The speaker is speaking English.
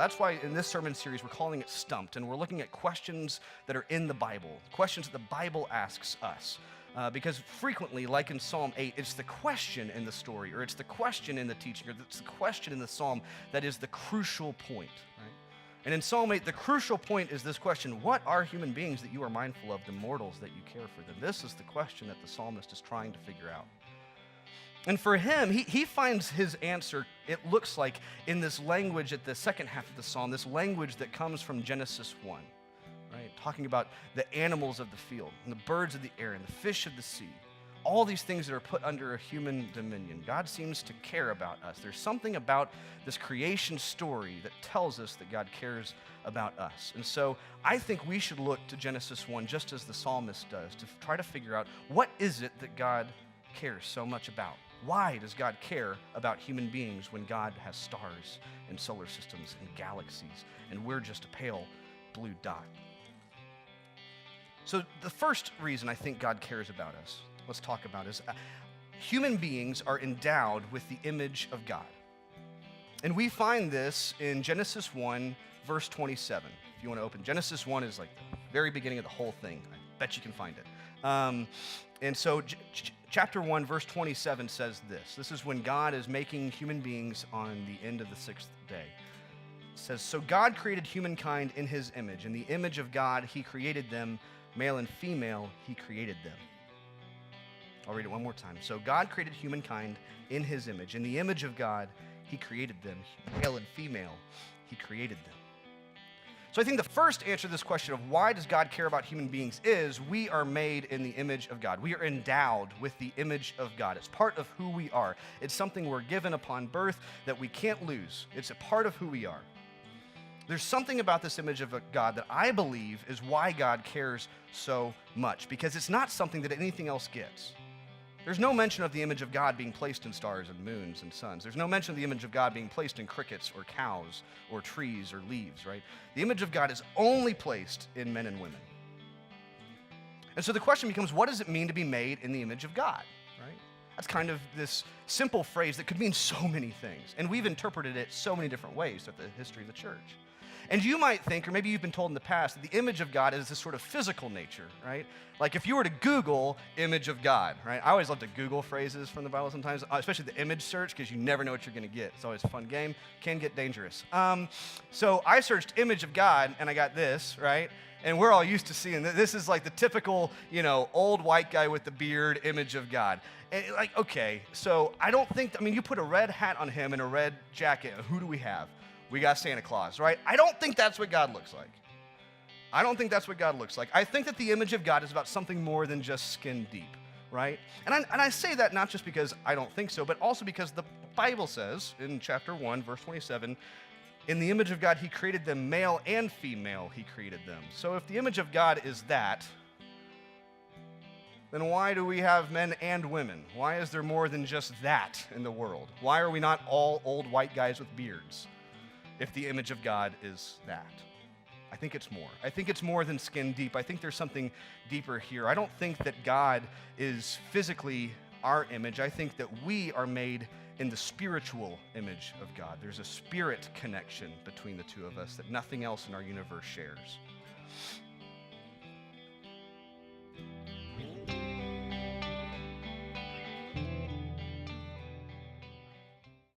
That's why in this sermon series, we're calling it Stumped, and we're looking at questions that are in the Bible, questions that the Bible asks us. Because frequently, like in Psalm 8, it's the question in the story, or it's the question in the teaching, or it's the question in the psalm that is the crucial point, right? And in Psalm 8, the crucial point is this question: what are human beings that you are mindful of, the mortals that you care for them? This is the question that the psalmist is trying to figure out. And for him, he finds his answer, it looks like, in this language at the second half of the psalm, this language that comes from Genesis 1, right? Talking about the animals of the field, and the birds of the air, and the fish of the sea. All these things that are put under a human dominion. God seems to care about us. There's something about this creation story that tells us that God cares about us. And so I think we should look to Genesis 1, just as the psalmist does, to try to figure out, what is it that God cares so much about? Why does God care about human beings when God has stars and solar systems and galaxies, and we're just a pale blue dot? So the first reason I think God cares about us, let's talk about, is human beings are endowed with the image of God. And we find this in Genesis 1, verse 27. If you want to open, Genesis 1 is like the very beginning of the whole thing. I bet you can find it. And so chapter 1, verse 27 says this. This is when God is making human beings on the end of the sixth day. It says, "So God created humankind in his image. In the image of God, he created them. Male and female, he created them." I'll read it one more time. "So God created humankind in his image. In the image of God, he created them. Male and female, he created them." So I think the first answer to this question of why does God care about human beings is we are made in the image of God. We are endowed with the image of God. It's part of who we are. It's something we're given upon birth that we can't lose. It's a part of who we are. There's something about this image of God that I believe is why God cares so much, because it's not something that anything else gets. There's no mention of the image of God being placed in stars and moons and suns. There's no mention of the image of God being placed in crickets or cows or trees or leaves, right? The image of God is only placed in men and women. And so the question becomes, what does it mean to be made in the image of God, right? That's kind of this simple phrase that could mean so many things. And we've interpreted it so many different ways throughout the history of the church. And you might think, or maybe you've been told in the past, that the image of God is this sort of physical nature, right? Like if you were to Google image of God, right? I always love to Google phrases from the Bible sometimes, especially the image search, because you never know what you're going to get. It's always a fun game. Can get dangerous. So I searched image of God, and I got this, right? And we're all used to seeing this is like the typical, old white guy with the beard image of God. And like, okay, so I don't think, you put a red hat on him and a red jacket. Who do we have? We got Santa Claus, right? I don't think that's what God looks like. I don't think that's what God looks like. I think that the image of God is about something more than just skin deep, right? And I say that not just because I don't think so, but also because the Bible says in chapter 1, verse 27, in the image of God, he created them, male and female, he created them. So if the image of God is that, then why do we have men and women? Why is there more than just that in the world? Why are we not all old white guys with beards? If the image of God is that. I think it's more. I think it's more than skin deep. I think there's something deeper here. I don't think that God is physically our image. I think that we are made in the spiritual image of God. There's a spirit connection between the two of us that nothing else in our universe shares.